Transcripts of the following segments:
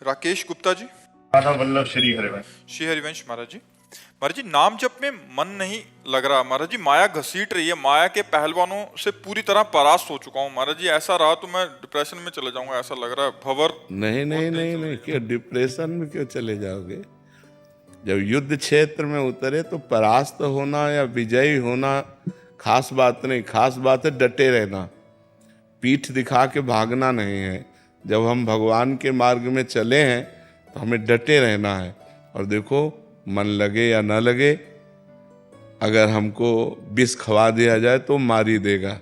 राकेश गुप्ता जी। राधा वल्लभ श्री हरिवंश। श्री हरिवंश महाराज जी। महाराज जी, नाम जप में मन नहीं लग रहा महाराज जी, माया घसीट रही है, माया के पहलवानों से पूरी तरह परास्त हो चुका हूँ महाराज जी। ऐसा रहा तो मैं डिप्रेशन में चले जाऊंगा, ऐसा लग रहा है। भंवर नहीं नहीं नहीं नहीं, क्यों डिप्रेशन में क्यों चले जाओगे? जब युद्ध क्षेत्र में उतरे तो परास्त होना या विजयी होना खास बात नहीं, खास बात है डटे रहना, पीठ दिखा के भागना नहीं है। जब हम भगवान के मार्ग में चले हैं तो हमें डटे रहना है। और देखो, मन लगे या न लगे, अगर हमको विष खवा दिया जाए तो मार ही देगा।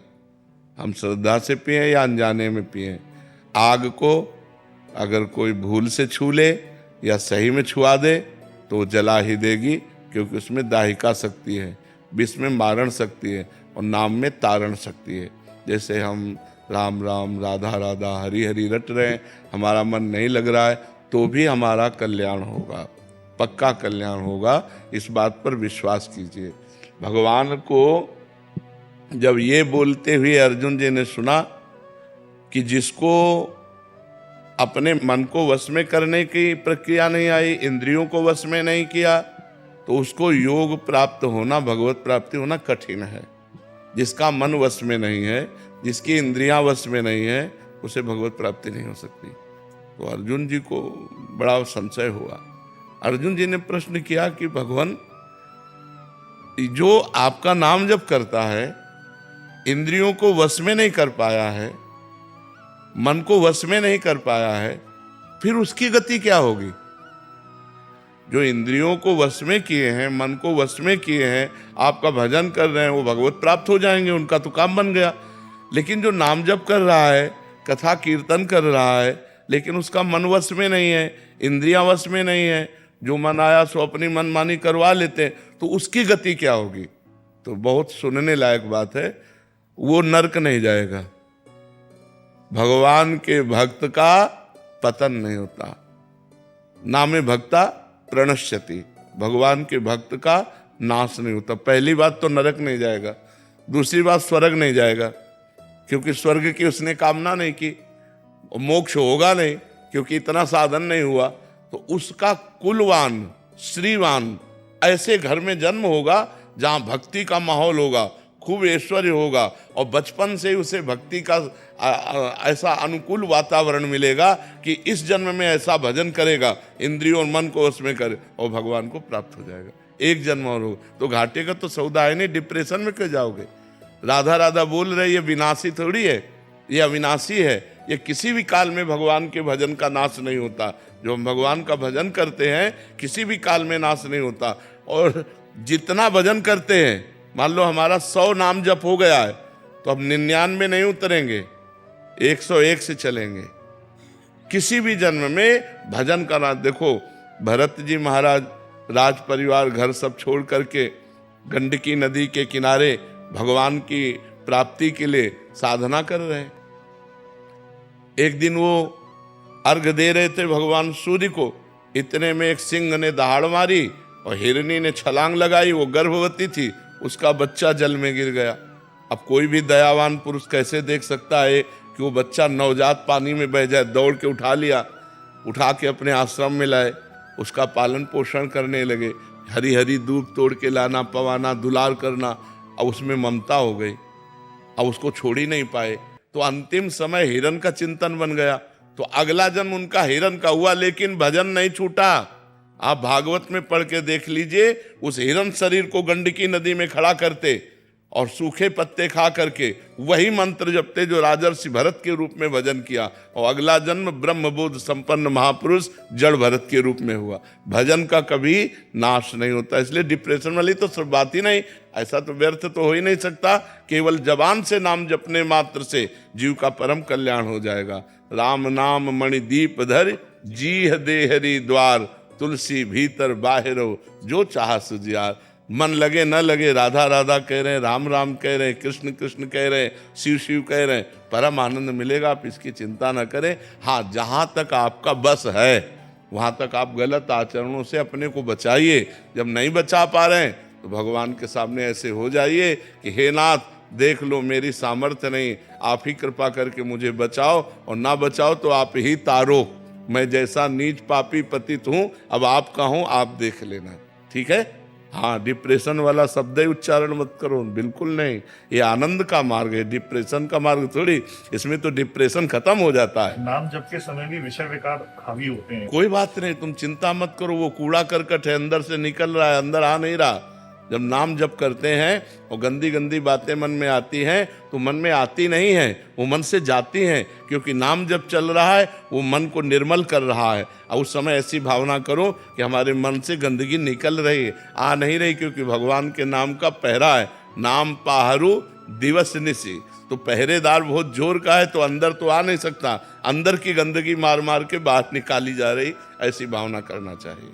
हम श्रद्धा से पिए या अनजाने में पिए, आग को अगर कोई भूल से छू ले या सही में छुआ दे तो जला ही देगी, क्योंकि उसमें दाहिका शक्ति है, विष में मारण शक्ति है और नाम में तारण शक्ति है। जैसे हम राम राम राधा राधा हरि हरि रट रहे हैं, हमारा मन नहीं लग रहा है तो भी हमारा कल्याण होगा, पक्का कल्याण होगा। इस बात पर विश्वास कीजिए। भगवान को जब ये बोलते हुए अर्जुन जी ने सुना कि जिसको अपने मन को वश में करने की प्रक्रिया नहीं आई, इंद्रियों को वश में नहीं किया, तो उसको योग प्राप्त होना, भगवत प्राप्ति होना कठिन है। जिसका मन वश में नहीं है, जिसकी इंद्रियां वश में नहीं है, उसे भगवत प्राप्ति नहीं हो सकती। तो अर्जुन जी को बड़ा संशय हुआ। अर्जुन जी ने प्रश्न किया कि भगवान, जो आपका नाम जप करता है, इंद्रियों को वश में नहीं कर पाया है, मन को वश में नहीं कर पाया है, फिर उसकी गति क्या होगी? जो इंद्रियों को वश में किए हैं, मन को वश में किए हैं, आपका भजन कर रहे हैं, वो भगवत प्राप्त हो जाएंगे, उनका तो काम बन गया। लेकिन जो नाम जप कर रहा है, कथा कीर्तन कर रहा है, लेकिन उसका मन वश में नहीं है, इंद्रियां वश में नहीं है, जो मन आया सो अपनी मनमानी करवा लेते हैं, तो उसकी गति क्या होगी? तो बहुत सुनने लायक बात है, वो नरक नहीं जाएगा। भगवान के भक्त का पतन नहीं होता, नामे भक्ता प्रणश्यति, भगवान के भक्त का नाश नहीं होता। पहली बात तो नरक नहीं जाएगा, दूसरी बात स्वर्ग नहीं जाएगा, क्योंकि स्वर्ग की उसने कामना नहीं की, मोक्ष होगा नहीं क्योंकि इतना साधन नहीं हुआ। तो उसका कुलवान श्रीवान ऐसे घर में जन्म होगा जहां भक्ति का माहौल होगा, खूब ऐश्वर्य होगा, और बचपन से ही उसे भक्ति का ऐसा अनुकूल वातावरण मिलेगा कि इस जन्म में ऐसा भजन करेगा, इंद्रियों और मन को उसमें करे और भगवान को प्राप्त हो जाएगा। एक जन्म और होगा तो घाटे का तो सौदा है नहीं, डिप्रेशन में क्यों जाओगे? राधा राधा बोल रहे, ये विनाशी थोड़ी है, ये अविनाशी है। ये किसी भी काल में भगवान के भजन का नाश नहीं होता। जो हम भगवान का भजन करते हैं किसी भी काल में नाश नहीं होता। और जितना भजन करते हैं, मान लो हमारा 100 नाम जप हो गया है, तो अब 99 नहीं उतरेंगे, 101 से चलेंगे। किसी भी जन्म में भजन करना। देखो, भरत जी महाराज राज परिवार घर सब छोड़ करके गंडकी नदी के किनारे भगवान की प्राप्ति के लिए साधना कर रहे हैं। एक दिन वो अर्घ दे रहे थे भगवान सूर्य को, इतने में एक सिंह ने दहाड़ मारी और हिरनी ने छलांग लगाई। वो गर्भवती थी, उसका बच्चा जल में गिर गया। अब कोई भी दयावान पुरुष कैसे देख सकता है कि वो बच्चा नवजात पानी में बह जाए? दौड़ के उठा लिया, उठा के अपने आश्रम में लाए, उसका पालन पोषण करने लगे, हरी हरी दूब तोड़ के लाना, पवाना, दुलार करना। अब उसमें ममता हो गई, अब उसको छोड़ ही नहीं पाए। तो अंतिम समय हिरण का चिंतन बन गया। तो अगला जन्म उनका हिरण का हुआ, लेकिन भजन नहीं छूटा। आप भागवत में पढ़ के देख लीजिए, उस हिरण शरीर को गंडकी नदी में खड़ा करते और सूखे पत्ते खा करके वही मंत्र जपते जो राजर्षि भरत के रूप में भजन किया, और अगला जन्म ब्रह्मबोध संपन्न महापुरुष जड़ भरत के रूप में हुआ। भजन का कभी नाश नहीं होता। इसलिए डिप्रेशन वाली तो सब बात ही नहीं। ऐसा तो व्यर्थ तो हो ही नहीं सकता। केवल जबान से नाम जपने मात्र से जीव का परम कल्याण हो जाएगा। राम नाम मणिदीप धर, जीह देहरी द्वार, तुलसी भीतर बाहिरो, जो चाह सुजियार। मन लगे न लगे, राधा राधा कह रहे हैं, राम राम कह रहे हैं, कृष्ण कृष्ण कह रहे हैं, शिव शिव कह रहे हैं, परम आनंद मिलेगा। आप इसकी चिंता न करें। हाँ, जहाँ तक आपका बस है वहाँ तक आप गलत आचरणों से अपने को बचाइए। जब नहीं बचा पा रहे हैं तो भगवान के सामने ऐसे हो जाइए कि हे नाथ, देख लो मेरी सामर्थ्य नहीं, आप ही कृपा करके मुझे बचाओ, और ना बचाओ तो आप ही तारो। मैं जैसा नीच पापी पतित हूं, अब आपका हूं, आप देख लेना। ठीक है? हाँ, डिप्रेशन वाला शब्द ही उच्चारण मत करो, बिल्कुल नहीं। ये आनंद का मार्ग है, डिप्रेशन का मार्ग थोड़ी। इसमें तो डिप्रेशन खत्म हो जाता है। नाम जप के समय भी विषय विकार हावी होते हैं। कोई बात नहीं, तुम चिंता मत करो, वो कूड़ा करकट है, अंदर से निकल रहा है, अंदर आ नहीं रहा। जब नाम जप करते हैं और गंदी गंदी बातें मन में आती हैं, तो मन में आती नहीं है, वो मन से जाती हैं, क्योंकि नाम जप चल रहा है, वो मन को निर्मल कर रहा है। और उस समय ऐसी भावना करो कि हमारे मन से गंदगी निकल रही है, आ नहीं रही, क्योंकि भगवान के नाम का पहरा है। नाम पाहरू दिवस निशी, तो पहरेदार बहुत जोर का है, तो अंदर तो आ नहीं सकता, अंदर की गंदगी मार मार के बाहर निकाली जा रही, ऐसी भावना करना चाहिए।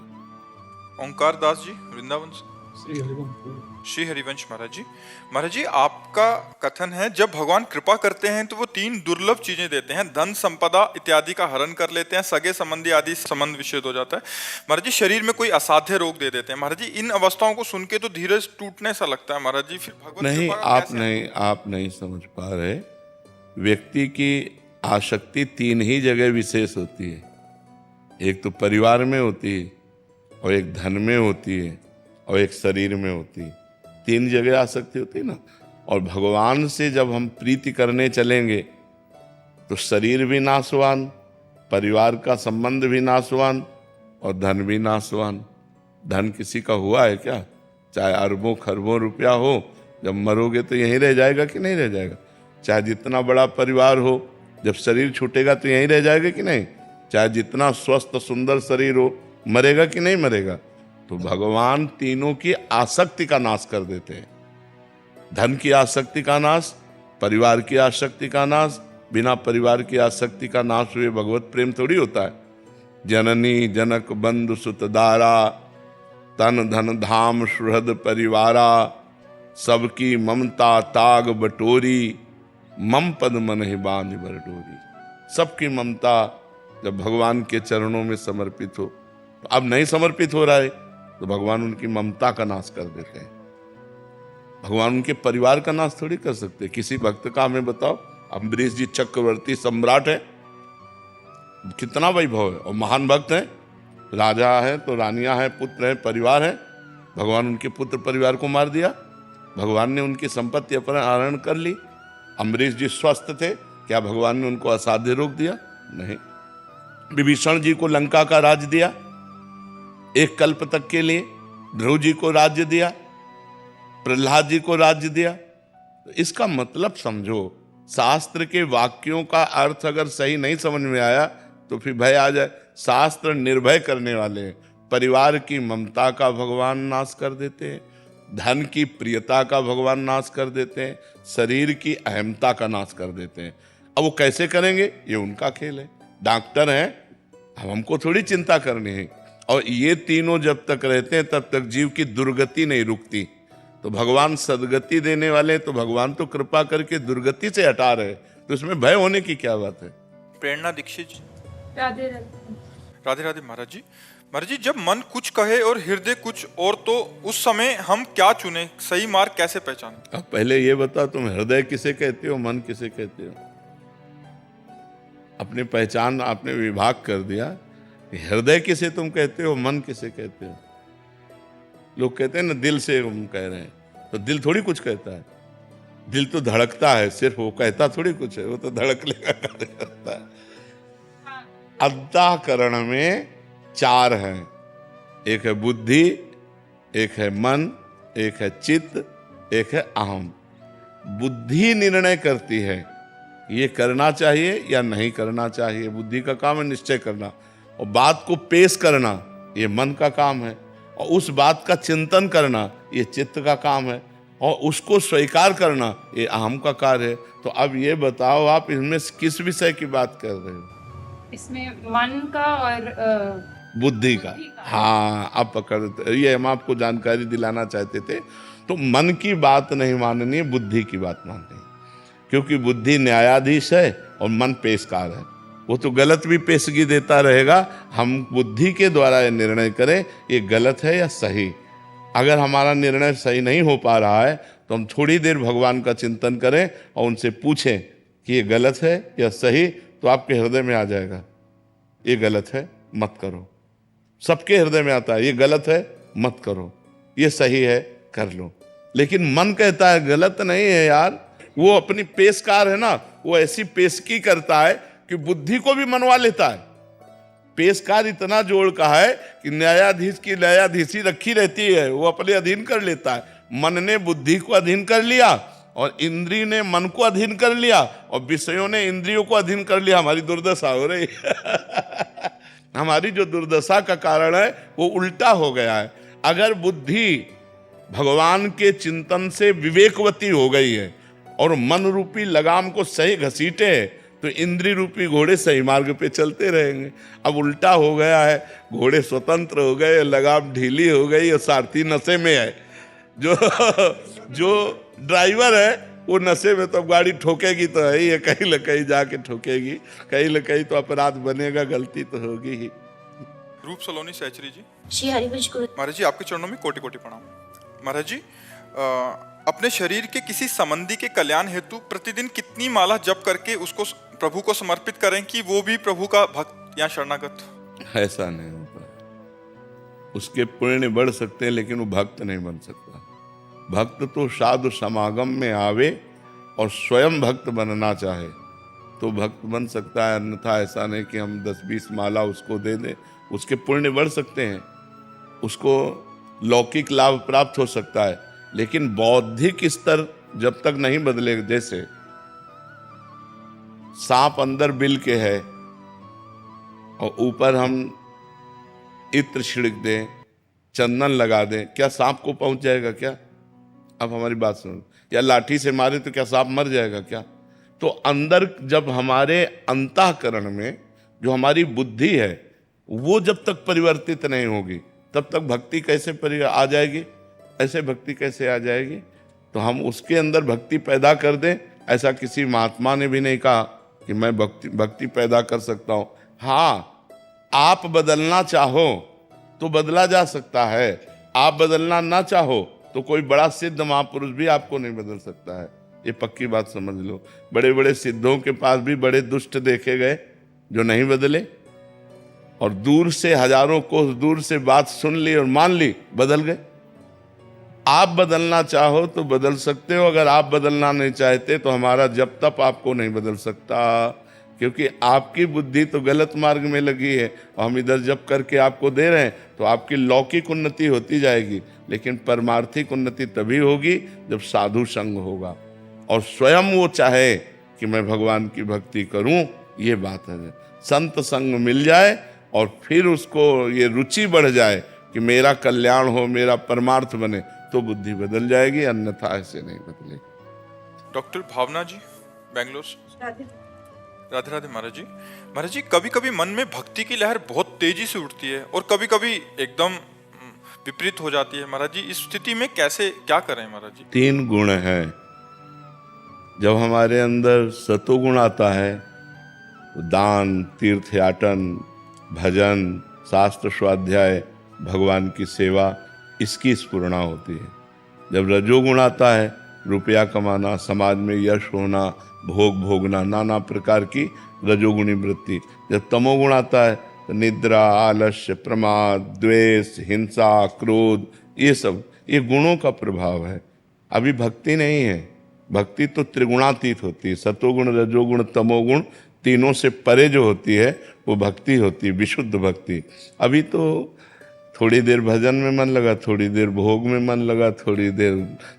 ओंकार दास जी वृंदावन से। श्री हरिवंश महाराज जी आपका कथन है, जब भगवान कृपा करते हैं तो वो 3 दुर्लभ चीजें देते हैं, धन संपदा इत्यादि का हरण कर लेते हैं, सगे संबंधी आदि संबंध विच्छेद हो जाता है। महाराज जी शरीर में कोई असाध्य रोग दे देते हैं। महाराज जी इन अवस्थाओं को सुन के तो धीरज टूटने सा लगता है महाराज जी, फिर भगवत नहीं, कृपा का कैसे? आप नहीं समझ पा रहे। व्यक्ति की आसक्ति 3 ही जगह विशेष होती है। एक तो परिवार में होती है, और एक धन में होती है, और एक शरीर में होती है। 3 जगह आसक्ति होती है ना। और भगवान से जब हम प्रीति करने चलेंगे तो शरीर भी नाशवान, परिवार का संबंध भी नाशवान, और धन भी नाशवान। धन किसी का हुआ है क्या? चाहे अरबों खरबों रुपया हो, जब मरोगे तो यहीं रह जाएगा कि नहीं रह जाएगा? चाहे जितना बड़ा परिवार हो, जब शरीर छूटेगा तो यहीं रह जाएगा कि नहीं? चाहे जितना स्वस्थ सुंदर शरीर हो, मरेगा कि नहीं मरेगा? तो भगवान तीनों की आसक्ति का नाश कर देते हैं। धन की आसक्ति का नाश, परिवार की आसक्ति का नाश। बिना परिवार की आसक्ति का नाश हुए भगवत प्रेम थोड़ी होता है। जननी जनक बंधु सुत दारा, तन धन धाम सुहृद परिवारा, सबकी ममता ताग बटोरी, मम पद मन ही बांध बर डोरी। सबकी ममता जब भगवान के चरणों में समर्पित हो, तो अब नहीं समर्पित हो रहा है, तो भगवान उनकी ममता का नाश कर देते हैं। भगवान उनके परिवार का नाश थोड़ी कर सकते। किसी भक्त का हमें बताओ। अम्बरीश जी चक्रवर्ती सम्राट है, कितना वैभव है, और महान भक्त है, राजा है तो रानियां हैं, पुत्र है, परिवार है। भगवान उनके पुत्र परिवार को मार दिया। भगवान ने उनकी संपत्ति अपहरण कर ली। अम्बरीश जी स्वस्थ थे, क्या भगवान ने उनको असाध्य रोग दिया? नहीं। विभीषण जी को लंका का राज्य दिया, 1 कल्प तक के लिए। ध्रुव जी को राज्य दिया, प्रहलाद जी को राज्य दिया। तो इसका मतलब समझो, शास्त्र के वाक्यों का अर्थ अगर सही नहीं समझ में आया तो फिर भय आ जाए। शास्त्र निर्भय करने वाले हैं। परिवार की ममता का भगवान नाश कर देते हैं, धन की प्रियता का भगवान नाश कर देते हैं, शरीर की अहमता का नाश कर देते हैं। अब वो कैसे करेंगे, ये उनका खेल है। डॉक्टर हैं, अब हमको थोड़ी चिंता करनी है। और ये तीनों जब तक रहते हैं तब तक जीव की दुर्गति नहीं रुकती। तो भगवान सदगति देने वाले, तो भगवान तो कृपा करके दुर्गति से हटा रहे, तो इसमें भय होने की क्या बात है? प्रेरणा दीक्षित जी। राधे राधे राधे महाराज जी जब मन कुछ कहे और हृदय कुछ और, तो उस समय हम क्या चुने, सही मार्ग कैसे पहचाने? अब पहले ये बता, तुम हृदय किसे कहते हो, मन किसे कहते हो? अपनी पहचान आपने विभाग कर दिया। हृदय किसे तुम कहते हो, मन किसे कहते हो? लोग कहते हैं ना दिल से हम कह रहे हैं, तो दिल थोड़ी कुछ कहता है। दिल तो धड़कता है, सिर्फ वो कहता थोड़ी कुछ है, वो तो धड़कने का कार्य करता है। अंतःकरण में 4 हैं, एक है बुद्धि, एक है मन, एक है चित्त, एक है अहम। बुद्धि निर्णय करती है ये करना चाहिए या नहीं करना चाहिए। बुद्धि का काम है निश्चय करना, और बात को पेश करना ये मन का काम है, और उस बात का चिंतन करना ये चित्त का काम है, और उसको स्वीकार करना ये अहम का कार्य है। तो अब ये बताओ, आप इसमें किस विषय की बात कर रहे हो? इसमें मन का और बुद्धि का। हाँ, अब पकड़, ये हम आपको जानकारी दिलाना चाहते थे। तो मन की बात नहीं माननी है, बुद्धि की बात माननी है, क्योंकि बुद्धि न्यायाधीश है और मन पेशकार है। वो तो गलत भी पेशगी देता रहेगा। हम बुद्धि के द्वारा ये निर्णय करें ये गलत है या सही। अगर हमारा निर्णय सही नहीं हो पा रहा है तो हम थोड़ी देर भगवान का चिंतन करें और उनसे पूछें कि ये गलत है या सही, तो आपके हृदय में आ जाएगा। ये गलत है, मत करो। सबके हृदय में आता है ये गलत है, मत करो, ये सही है, कर लो। लेकिन मन कहता है गलत नहीं है यार। वो अपनी पेशकार है ना, वो ऐसी पेशकी करता है कि बुद्धि को भी मनवा लेता है। पेशकार इतना जोड़ का है कि न्यायाधीश की न्यायाधीशी रखी रहती है, वो अपने अधीन कर लेता है। मन ने बुद्धि को अधीन कर लिया और इंद्रिय ने मन को अधीन कर लिया और विषयों ने इंद्रियों को अधीन कर लिया। हमारी दुर्दशा हो रही हमारी जो दुर्दशा का कारण है वो उल्टा हो गया है। अगर बुद्धि भगवान के चिंतन से विवेकवती हो गई है और मन रूपी लगाम को सही घसीटे तो इंद्रिय रूपी घोड़े सही मार्ग पे चलते रहेंगे। अब उल्टा हो गया है, घोड़े स्वतंत्र हो गए, लगाम ढीली हो गई और सारथी नशे में है। जो ड्राइवर है वो नशे में, तो गाड़ी ठोकेगी तो है ही है, कहीं न कहीं जाके ठोकेगी, कहीं न कहीं तो अपराध बनेगा, गलती तो होगी ही। रूप सलोनी सहचरी जी। श्री हरिवंश गुरु महाराज जी आपके चरणों में कोटि कोटि प्रणाम। महाराज जी अपने शरीर के किसी संबंधी के कल्याण हेतु प्रतिदिन कितनी माला जप करके उसको प्रभु को समर्पित करें कि वो भी प्रभु का भक्त या शरणागत? ऐसा नहीं होता। उसके पुण्य बढ़ सकते हैं लेकिन वो भक्त नहीं बन सकता। भक्त तो साधु समागम में आवे और स्वयं भक्त बनना चाहे तो भक्त बन सकता है, अन्यथा ऐसा नहीं कि हम 10-20 माला उसको दे दें। उसके पुण्य बढ़ सकते हैं, उसको लौकिक लाभ प्राप्त हो सकता है, लेकिन बौद्धिक स्तर जब तक नहीं बदलेगा, जैसे सांप अंदर बिल के है और ऊपर हम इत्र छिड़क दें, चंदन लगा दें, क्या सांप को पहुंच जाएगा क्या? अब हमारी बात सुनो। या लाठी से मारे तो क्या सांप मर जाएगा क्या? तो अंदर जब हमारे अंतःकरण में जो हमारी बुद्धि है वो जब तक परिवर्तित नहीं होगी तब तक भक्ति कैसे आ जाएगी? ऐसे भक्ति कैसे आ जाएगी? तो हम उसके अंदर भक्ति पैदा कर दें। ऐसा किसी महात्मा ने भी नहीं कहा कि मैं भक्ति पैदा कर सकता हूं। हाँ, आप बदलना चाहो तो बदला जा सकता है, आप बदलना ना चाहो तो कोई बड़ा सिद्ध महापुरुष भी आपको नहीं बदल सकता है। ये पक्की बात समझ लो। बड़े बड़े सिद्धों के पास भी बड़े दुष्ट देखे गए जो नहीं बदले, और दूर से हजारों कोस दूर से बात सुन ली और मान ली, बदल गए। आप बदलना चाहो तो बदल सकते हो, अगर आप बदलना नहीं चाहते तो हमारा जब तक आपको नहीं बदल सकता, क्योंकि आपकी बुद्धि तो गलत मार्ग में लगी है और हम इधर जब करके आपको दे रहे हैं तो आपकी लौकिक उन्नति होती जाएगी, लेकिन परमार्थिक उन्नति तभी होगी जब साधु संग होगा और स्वयं वो चाहे कि मैं भगवान की भक्ति करूं। ये बात है, संत संग मिल जाए और फिर उसको ये रुचि बढ़ जाए कि मेरा कल्याण हो, मेरा परमार्थ बने, तो बुद्धि बदल जाएगी, अन्यथा ऐसे नहीं बदलेगी। डॉक्टर भावना जी बेंगलोर से। राधे राधे महाराज जी। महाराज जी कभी कभी मन में भक्ति की लहर बहुत तेजी से उठती है और कभी कभी एकदम विपरीत हो जाती है। महाराज जी इस स्थिति में कैसे क्या करें महाराज जी? 3 गुण हैं। जब हमारे अंदर सतोगुण आता है तो दान, तीर्थयाटन, भजन, शास्त्र स्वाध्याय, भगवान की सेवा, इसकी स्फुरणा होती है। जब रजोगुण आता है, रुपया कमाना, समाज में यश होना, भोग भोगना, नाना प्रकार की रजोगुणी वृत्ति। जब तमोगुण आता है तो निद्रा, आलस्य, प्रमाद, द्वेष, हिंसा, क्रोध, ये सब ये गुणों का प्रभाव है। अभी भक्ति नहीं है। भक्ति तो त्रिगुणातीत होती है। सतोगुण, रजोगुण, तमोगुण तीनों से परे जो होती है वो भक्ति होती है, विशुद्ध भक्ति। अभी तो थोड़ी देर भजन में मन लगा, थोड़ी देर भोग में मन लगा, थोड़ी देर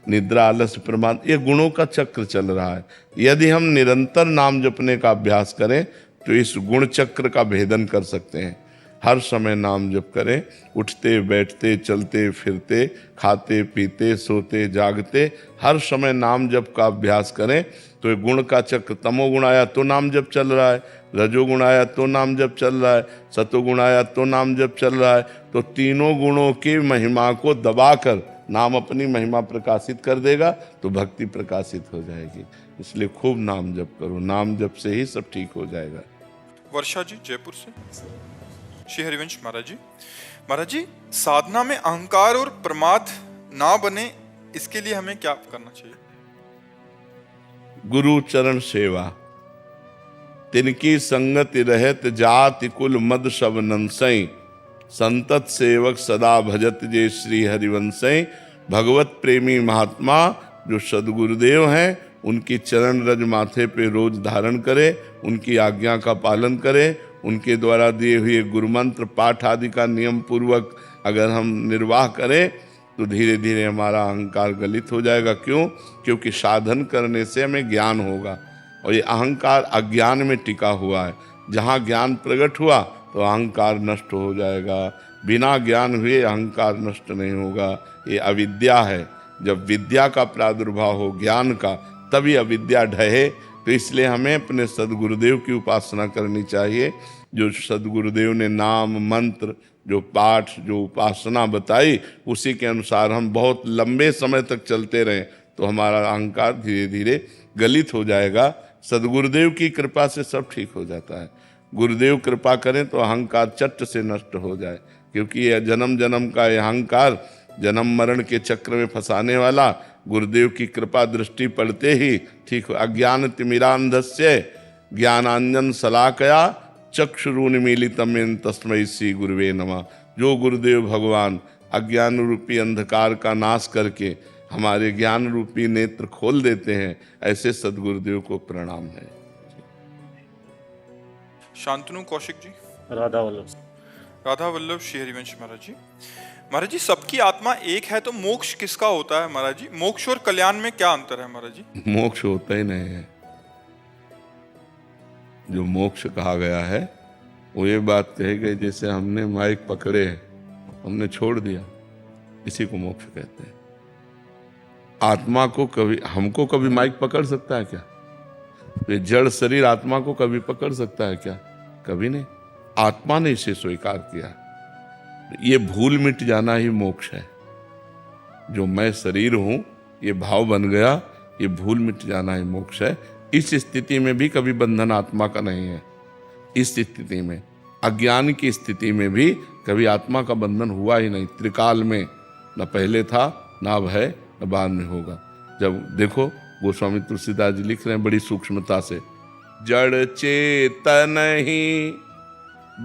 निद्रा, आलस्य, प्रमाद, ये गुणों का चक्र चल रहा है। यदि हम निरंतर नाम जपने का अभ्यास करें तो इस गुण चक्र का भेदन कर सकते हैं। हर समय नाम जप करें, उठते बैठते, चलते फिरते, खाते पीते, सोते जागते, हर समय नाम जप का अभ्यास करें तो ये गुण का चक्र, तमोगुण आया तो नाम जप चल रहा है, रजोगुण आया तो नाम जप चल रहा है, सतोगुण आया तो नाम जप चल रहा है, तो तीनों गुणों की महिमा को दबाकर नाम अपनी महिमा प्रकाशित कर देगा तो भक्ति प्रकाशित हो जाएगी। इसलिए खूब नाम जप करो, नाम जप से ही सब ठीक हो जाएगा। वर्षा जी जयपुर से। श्री हरिवंश महाराज जी। महाराज जी साधना में अहंकार और प्रमाद ना बने, इसके लिए हमें क्या करना चाहिए? गुरु चरण सेवा, तिनकी संगति रहत जाति कुल मद सब नंसई, संतत सेवक सदा भजत जे श्री हरिवंशई। भगवत प्रेमी महात्मा जो सदगुरुदेव हैं, उनकी चरण रज माथे पे रोज धारण करे, उनकी आज्ञा का पालन करे, उनके द्वारा दिए हुए गुरु मंत्र पाठ आदि का नियम पूर्वक अगर हम निर्वाह करें तो धीरे धीरे हमारा अहंकार गलित हो जाएगा। क्यों? क्योंकि साधन करने से हमें ज्ञान होगा, और ये अहंकार अज्ञान में टिका हुआ है। जहाँ ज्ञान प्रकट हुआ तो अहंकार नष्ट हो जाएगा, बिना ज्ञान हुए अहंकार नष्ट नहीं होगा। ये अविद्या है। जब विद्या का प्रादुर्भाव हो, ज्ञान का, तभी अविद्या ढहे। तो इसलिए हमें अपने सदगुरुदेव की उपासना करनी चाहिए। जो सदगुरुदेव ने नाम मंत्र, जो पाठ, जो उपासना बताई, उसी के अनुसार हम बहुत लंबे समय तक चलते रहें तो हमारा अहंकार धीरे धीरे गलित हो जाएगा। सदगुरुदेव की कृपा से सब ठीक हो जाता है। गुरुदेव कृपा करें तो अहंकार चट से नष्ट हो जाए, क्योंकि यह जन्म जन्म का यह अहंकार, जन्म मरण के चक्र में फंसाने वाला, गुरुदेव की कृपा दृष्टि पड़ते ही ठीक हो। अज्ञान तिमिरांधस्य ज्ञानांजन शलाकया चक्षुरुन्मीलितम येन तस्मै श्री गुरुवे नमः। जो गुरुदेव भगवान अज्ञान रूपी अंधकार का नाश करके हमारे ज्ञान रूपी नेत्र खोल देते हैं, ऐसे सदगुरुदेव को प्रणाम है। शांतनु कौशिक जी। राधा वल्लभ। राधा वल्लभ श्री हरिवंश महाराज जी। महाराज जी, सबकी आत्मा एक है तो मोक्ष किसका होता है महाराज जी? मोक्ष और कल्याण में क्या अंतर है महाराज जी? मोक्ष होता ही नहीं है। जो मोक्ष कहा गया है वो ये बात कही गई जैसे हमने माइक पकड़े, हमने छोड़ दिया, इसी को मोक्ष कहते हैं। आत्मा को कभी, हमको कभी माइक पकड़ सकता है क्या? ये जड़ शरीर आत्मा को कभी पकड़ सकता है क्या? कभी नहीं। आत्मा ने इसे स्वीकार किया। ये भूल मिट जाना ही मोक्ष है। जो मैं शरीर हूं, ये भाव बन गया, ये भूल मिट जाना ही मोक्ष है। इस स्थिति में भी कभी बंधन आत्मा का नहीं है। इस स्थिति में, अज्ञान की स्थिति में भी कभी आत्मा का बंधन हुआ ही नहीं। त्रिकाल में न पहले था, न अब है, न बाद में होगा। जब देखो, गोस्वामी तुलसीदास जी लिख रहे हैं बड़ी सूक्ष्मता से, जड़ चेतन ही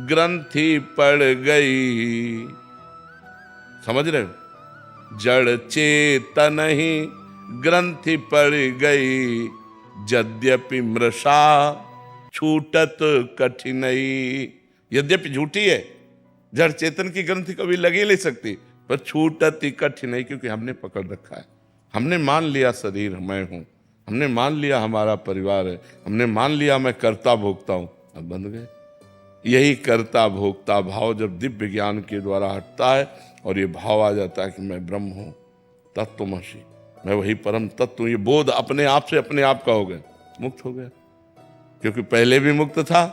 ग्रंथि पड़ गई। समझ रहे हो? जड़ चेतन ही ग्रंथि पड़ गई, यद्यपि मृषा छूटत कठिनई। यद्यपि झूठी है, जड़ चेतन की ग्रंथि कभी लगी नहीं सकती, पर छूटत ही कठिनई, क्योंकि हमने पकड़ रखा है। हमने मान लिया शरीर मैं हूं, हमने मान लिया हमारा परिवार है, हमने मान लिया मैं कर्ता भोक्ता हूं। अब बंध गए। यही कर्ता भोक्ता भाव जब दिव्य ज्ञान के द्वारा हटता है और ये भाव आ जाता है कि मैं ब्रह्म हूं, तत्त्वमसि, मैं वही परम तत्व हूं, ये बोध अपने आप से अपने आप का हो गया, मुक्त हो गया। क्योंकि पहले भी मुक्त था,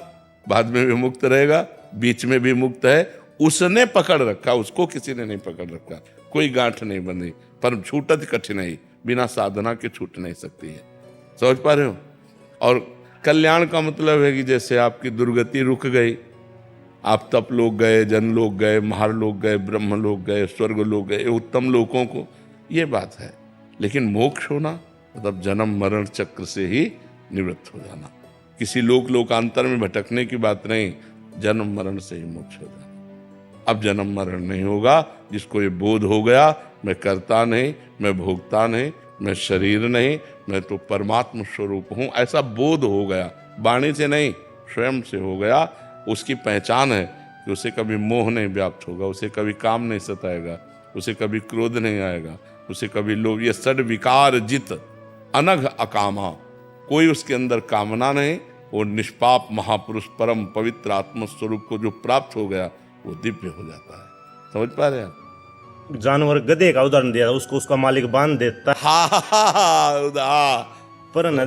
बाद में भी मुक्त रहेगा, बीच में भी मुक्त है। उसने पकड़ रखा, उसको किसी ने नहीं पकड़ रखा, कोई गांठ नहीं बनी। पर छूटत कठिनाई, बिना साधना के छूट नहीं सकती है। समझ पा रहे हो? और कल्याण का मतलब है कि जैसे आपकी दुर्गति रुक गई, आप तप लोग गए, जन लोग गए, महार लोग गए, ब्रह्म लोग गए, स्वर्ग लोग गए, उत्तम लोगों को, ये बात है। लेकिन मोक्ष होना मतलब जन्म मरण चक्र से ही निवृत्त हो जाना, किसी लोकांतर में भटकने की बात नहीं, जन्म मरण से ही मोक्ष हो जाना। अब जन्म मरण नहीं होगा। जिसको ये बोध हो गया, मैं करता नहीं, मैं भोगता नहीं, मैं शरीर नहीं, मैं तो परमात्म स्वरूप हूं, ऐसा बोध हो गया, वाणी से नहीं स्वयं से हो गया। उसकी पहचान है कि उसे कभी मोह नहीं व्याप्त होगा, उसे कभी काम नहीं सताएगा, उसे कभी क्रोध नहीं आएगा, उसे कभी लोभ, ये सड विकार जित अनघ अकामा, कोई उसके अंदर कामना नहीं। वो निष्पाप महापुरुष परम पवित्र आत्मस्वरूप को जो प्राप्त हो गया, वो दिव्य हो जाता है। समझ पा रहे हैं? जानवर गधे का उदाहरण दिया, उसको उसका मालिक बांध देता है। पर न,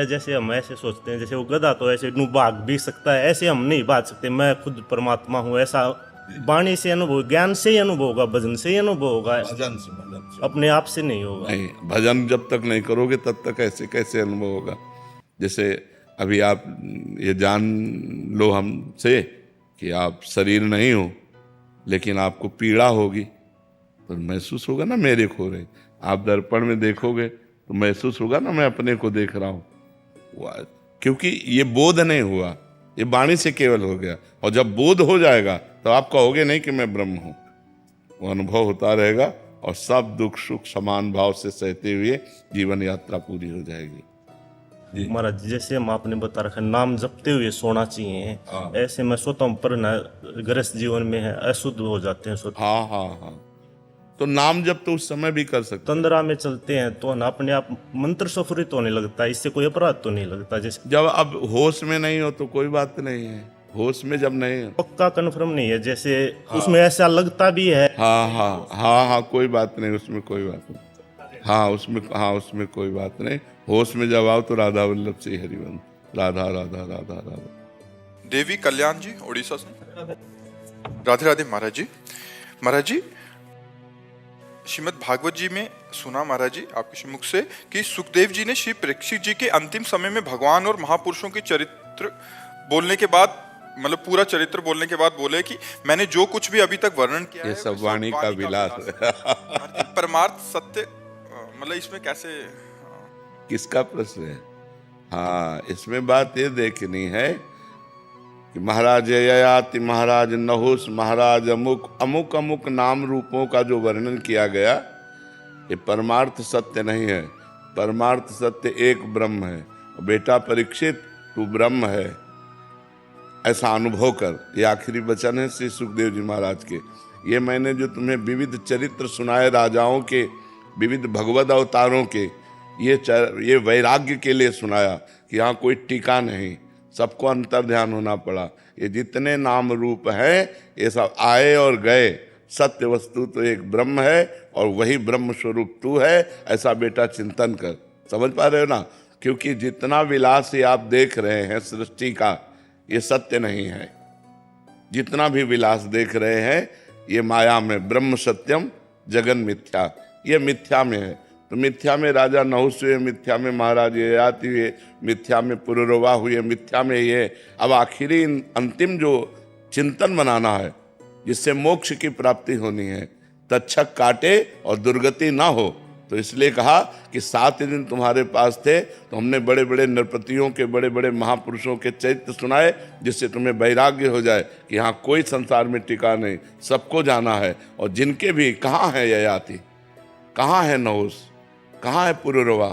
जैसे हम ऐसे सोचते हैं जैसे वो गधा तो ऐसे नू भाग भी सकता है, ऐसे हम नहीं भाग सकते। मैं खुद परमात्मा हूँ, ऐसा वाणी से अनुभव, ज्ञान से ही अनुभव होगा, भजन से ही अनुभव होगा, भजन से अपने आप से नहीं होगा। नहीं, भजन जब तक नहीं करोगे तब तक ऐसे कैसे अनुभव होगा? जैसे अभी आप ये जान लो हमसे कि आप शरीर नहीं हो, लेकिन आपको पीड़ा होगी तो महसूस होगा ना मेरे खो रहे। आप दर्पण में देखोगे तो महसूस होगा ना मैं अपने को देख रहा हूँ। क्योंकि ये बोध नहीं हुआ, ये वाणी से केवल हो गया। और जब बोध हो जाएगा तो आप कहोगे नहीं कि मैं ब्रह्म हूं, वो अनुभव होता रहेगा और सब दुख सुख समान भाव से सहते हुए जीवन यात्रा पूरी हो जाएगी। महाराज जैसे हम आपने बता रखा नाम जपते हुए सोना चाहिए, ऐसे मैं सोता हूँ पर ना गृहस्थ जीवन में है अशुद्ध हो जाते हैं सोते। हाँ हाँ हाँ, तो नाम जब तो उस समय भी कर सकते। तंद्रा में चलते हैं तो ना अपने आप मंत्र सफरित होने लगता है, इससे कोई अपराध तो नहीं लगता। जैसे जब अब होश में नहीं हो तो कोई बात नहीं है, होश में जब नहीं हो, पक्का कन्फर्म नहीं है, जैसे उसमें ऐसा लगता भी है। हाँ हाँ हाँ हाँ, कोई बात नहीं, उसमें कोई बात नहीं। हाँ उसमें कोई बात नहीं। होश में जब आओ तो राधा वल्लभ से हरिवंश, राधा राधा राधा राधा। देवी कल्याण जी उड़ीसा से। राधे राधे महाराज जी। महाराज जी, श्रीमद् भागवत जी में सुना महाराज जी आपके मुख से कि सुखदेव जी ने श्री परीक्षित जी के अंतिम समय में भगवान और महापुरुषों के चरित्र बोलने के बाद, मतलब पूरा चरित्र बोलने के बाद बोले कि मैंने जो कुछ भी अभी तक वर्णन किया ये है सब वाणी का विलास है। परमार्थ सत्य, मतलब इसमें कैसे, किसका प्रश्न है? हाँ, इसमें बात ये देखनी है कि महाराज ययाति, महाराज नहुस, महाराज अमुक अमुक अमुक नाम रूपों का जो वर्णन किया गया, ये परमार्थ सत्य नहीं है। परमार्थ सत्य एक ब्रह्म है। बेटा परीक्षित, तू ब्रह्म है, ऐसा अनुभव कर। ये आखिरी वचन है श्री सुखदेव जी महाराज के। ये मैंने जो तुम्हें विविध चरित्र सुनाए राजाओं के, विविध भगवत अवतारों के, ये वैराग्य के लिए सुनाया कि यहाँ कोई टीका नहीं, सबको अंतर ध्यान होना पड़ा। ये जितने नाम रूप हैं ये सब आए और गए, सत्य वस्तु तो एक ब्रह्म है और वही ब्रह्म स्वरूप तू है, ऐसा बेटा चिंतन कर। समझ पा रहे हो ना? क्योंकि जितना विलास ये आप देख रहे हैं सृष्टि का, ये सत्य नहीं है। जितना भी विलास देख रहे हैं ये माया में, ब्रह्म सत्यम जगन मिथ्या, ये मिथ्या में है। तो मिथ्या में राजा नहुस हुए, मिथ्या में महाराज ययाति हुए, मिथ्या में पुरुरवा हुए, मिथ्या में ये। अब आखिरी अंतिम जो चिंतन बनाना है जिससे मोक्ष की प्राप्ति होनी है, तक्षक काटे और दुर्गति ना हो, तो इसलिए कहा कि 7 दिन तुम्हारे पास थे तो हमने बड़े बड़े नृपतियों के, बड़े बड़े महापुरुषों के चरित्र सुनाए, जिससे तुम्हें वैराग्य हो जाए कि यहाँ कोई संसार में टिका नहीं, सबको जाना है। और जिनके भी, कहाँ है ययाति, कहाँ है नहुस, कहाँ है पुरुरवा,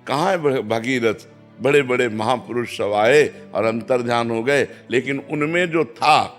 कहाँ है भगीरथ, बड़े बड़े महापुरुष सब आए और अंतर ध्यान हो गए। लेकिन उनमें जो था,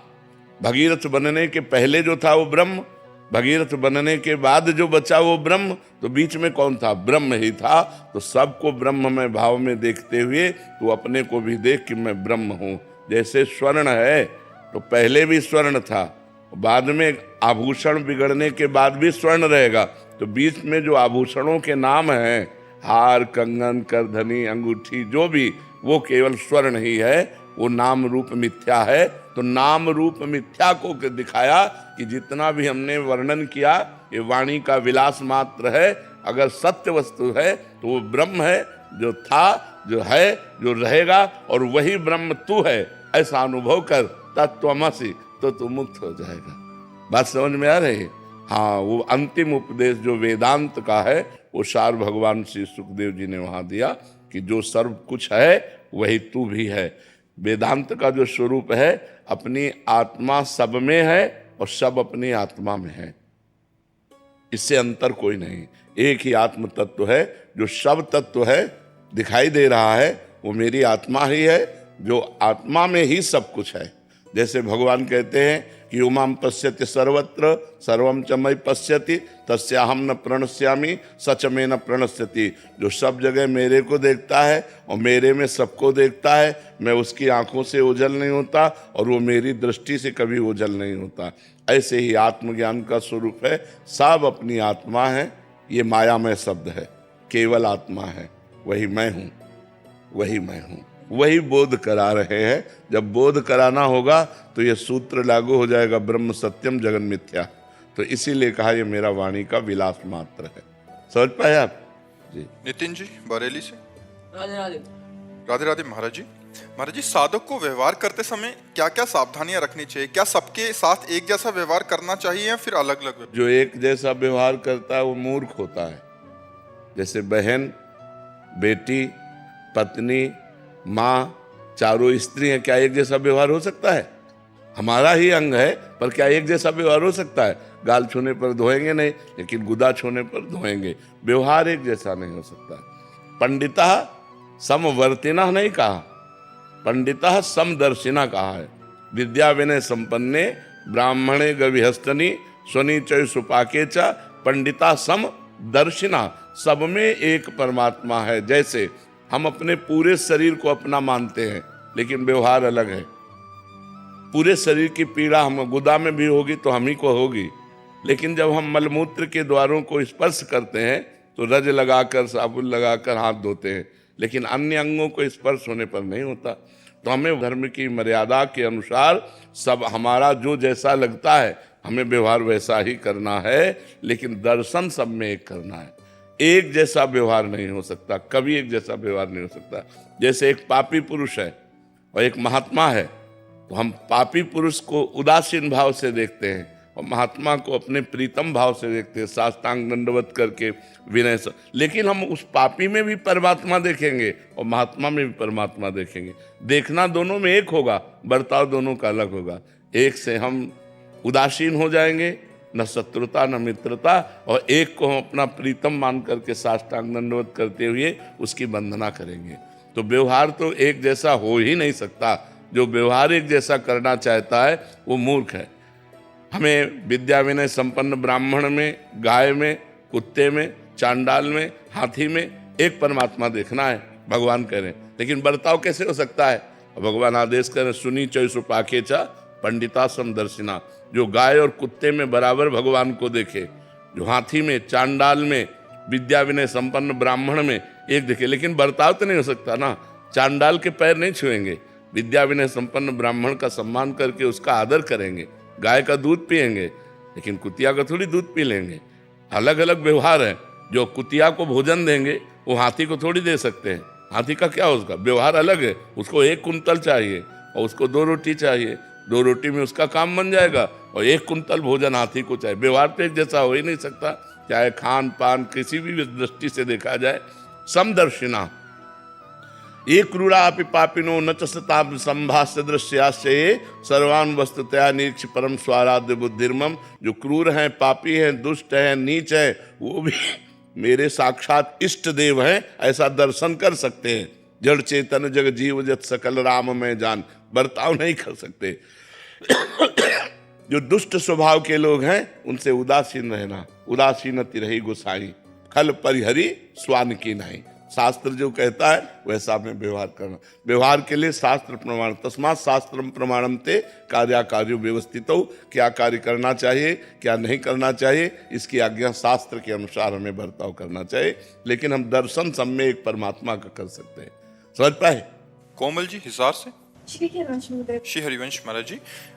भगीरथ बनने के पहले जो था वो ब्रह्म, भगीरथ बनने के बाद जो बचा वो ब्रह्म, तो बीच में कौन था? ब्रह्म ही था। तो सबको ब्रह्म में भाव में देखते हुए तू अपने को भी देख कि मैं ब्रह्म हूँ। जैसे स्वर्ण है तो पहले भी स्वर्ण था, बाद में आभूषण बिगड़ने के बाद भी स्वर्ण रहेगा, तो बीच में जो आभूषणों के नाम हैं, हार, कंगन, करधनी, अंगूठी, जो भी, वो केवल स्वर्ण ही है, वो नाम रूप मिथ्या है। तो नाम रूप मिथ्या को दिखाया कि जितना भी हमने वर्णन किया ये वाणी का विलास मात्र है। अगर सत्य वस्तु है तो वो ब्रह्म है, जो था, जो है, जो रहेगा, और वही ब्रह्म तू है, ऐसा अनुभव कर, तत्त्वमसि, तो तू मुक्त हो जाएगा। बात समझ में आ रही है? हाँ, वो अंतिम उपदेश जो वेदांत का है वो सार भगवान श्री सुखदेव जी ने वहाँ दिया कि जो सर्व कुछ है वही तू भी है। वेदांत का जो स्वरूप है, अपनी आत्मा सब में है और सब अपनी आत्मा में है, इससे अंतर कोई नहीं। एक ही आत्म तत्व है, जो सब तत्व है दिखाई दे रहा है वो मेरी आत्मा ही है, जो आत्मा में ही सब कुछ है। जैसे भगवान कहते हैं कि उमाम पश्यति सर्वत्र सर्वम च मयि पश्यति तस्याहम न प्रणश्यामि सच में न प्रणश्यति। जो सब जगह मेरे को देखता है और मेरे में सबको देखता है, मैं उसकी आंखों से ओझल नहीं होता और वो मेरी दृष्टि से कभी ओझल नहीं होता। ऐसे ही आत्मज्ञान का स्वरूप है, सब अपनी आत्मा है। ये मायामय शब्द है, केवल आत्मा है, वही मैं हूँ, वही मैं हूँ, वही बोध करा रहे हैं। जब बोध कराना होगा तो ये सूत्र लागू हो जाएगा, ब्रह्म सत्यम जगन मिथ्या। तो इसीलिए कहा ये मेरा वाणी का विलास मात्र है। समझ पाए आप जी? नितिन जी बरेली से। राधे राधे। राधे राधे महाराज जी। महाराज जी, साधक को व्यवहार करते समय क्या क्या सावधानियां रखनी चाहिए? क्या सबके साथ एक जैसा व्यवहार करना चाहिए या फिर अलग अलग? जो एक जैसा व्यवहार करता है वो मूर्ख होता है। जैसे बहन, बेटी, पत्नी, माँ, चारों स्त्री हैं, क्या एक जैसा व्यवहार हो सकता है? हमारा ही अंग है, पर क्या एक जैसा व्यवहार हो सकता है? गाल छूने पर धोएंगे नहीं, लेकिन गुदा छूने पर धोएंगे। व्यवहार एक जैसा नहीं हो सकता। पंडिता समवर्तिना नहीं कहा, पंडिता समदर्शिना कहा है। विद्या विनय संपन्ने ब्राह्मणे गविहस्तनी स्वनीचय सुपाके च पंडिता समदर्शिना। सब में एक परमात्मा है। जैसे हम अपने पूरे शरीर को अपना मानते हैं, लेकिन व्यवहार अलग है। पूरे शरीर की पीड़ा हम गुदा में भी होगी तो हम ही को होगी, लेकिन जब हम मलमूत्र के द्वारों को स्पर्श करते हैं तो रज लगाकर, साबुन लगाकर हाथ धोते हैं, लेकिन अन्य अंगों को स्पर्श होने पर नहीं होता। तो हमें धर्म की मर्यादा के अनुसार सब हमारा जो जैसा लगता है हमें व्यवहार वैसा ही करना है, लेकिन दर्शन सब में एक करना है। एक जैसा व्यवहार नहीं हो सकता, कभी एक जैसा व्यवहार नहीं हो सकता। जैसे एक पापी पुरुष है और एक महात्मा है, तो हम पापी पुरुष को उदासीन भाव से देखते हैं और महात्मा को अपने प्रीतम भाव से देखते हैं, साष्टांग दंडवत करके विनय से। लेकिन हम उस पापी में भी परमात्मा देखेंगे और महात्मा में भी परमात्मा देखेंगे। देखना दोनों में एक होगा, बर्ताव दोनों का अलग होगा। एक से हम उदासीन हो जाएंगे, न शत्रुता न मित्रता, और एक को हम अपना प्रीतम मान करके साष्टांग दंडवत करते हुए उसकी वंदना करेंगे। तो व्यवहार तो एक जैसा हो ही नहीं सकता। जो व्यवहार एक जैसा करना चाहता है वो मूर्ख है। हमें विद्या विनय संपन्न ब्राह्मण में, गाय में, कुत्ते में, चांडाल में, हाथी में एक परमात्मा देखना है, भगवान कह रहे हैं। लेकिन बर्ताव कैसे हो सकता है? भगवान आदेश करें, सुनी चय सुपाके चा पंडिता समदर्शिना। जो गाय और कुत्ते में बराबर भगवान को देखे, जो हाथी में, चांडाल में, विद्या विनय संपन्न ब्राह्मण में एक देखे। लेकिन बर्ताव तो नहीं हो सकता ना। चांडाल के पैर नहीं छुएंगे, विद्या विनय संपन्न ब्राह्मण का सम्मान करके उसका आदर करेंगे, गाय का दूध पिएंगे, लेकिन कुतिया का थोड़ी दूध पी लेंगे। अलग अलग व्यवहार है। जो कुतिया को भोजन देंगे वो हाथी को थोड़ी दे सकते हैं। हाथी का क्या, उसका व्यवहार अलग है। उसको 1 कुंतल चाहिए और उसको 2 रोटी चाहिए। 2 रोटी में उसका काम बन जाएगा और 1 कुंतल भोजन हाथी को चाहिए। व्यवहार तो एक जैसा हो ही नहीं सकता, चाहे खान पान किसी भी दृष्टि से देखा जाए। समदर्शिना ये क्रूरापि पापिनो न चस्ताप संभाष्य दृश्याश्चये सर्वान वस्तुतया निरीक्ष परम स्वाराध्य बुद्धिर्मम। जो क्रूर हैं, पापी हैं, दुष्ट हैं, नीच हैं, वो भी मेरे साक्षात इष्ट देव हैं, ऐसा दर्शन कर सकते हैं। जड़ चेतन जग जीव जत सकल राम में जान। बर्ताव नहीं कर सकते। जो दुष्ट स्वभाव के लोग हैं उनसे उदासीन रहना। उदासीनति रही गोसाई, खल परिहरी स्वान की नहीं। शास्त्र जो कहता है वैसा हमें व्यवहार करना। व्यवहार के लिए शास्त्र प्रमाण, तस्मात् शास्त्रम प्रमाणम ते कार्याकार्यो व्यवस्थितो। क्या कार्य करना चाहिए, क्या नहीं करना चाहिए, इसकी आज्ञा शास्त्र के अनुसार हमें बर्ताव करना चाहिए। लेकिन हम दर्शन सब में एक परमात्मा का कर सकते हैं। समझ पाए? कोमल जी हिसार से। श्री हरिवंश गुरुदेव। श्री हरिवंश महाराज जी।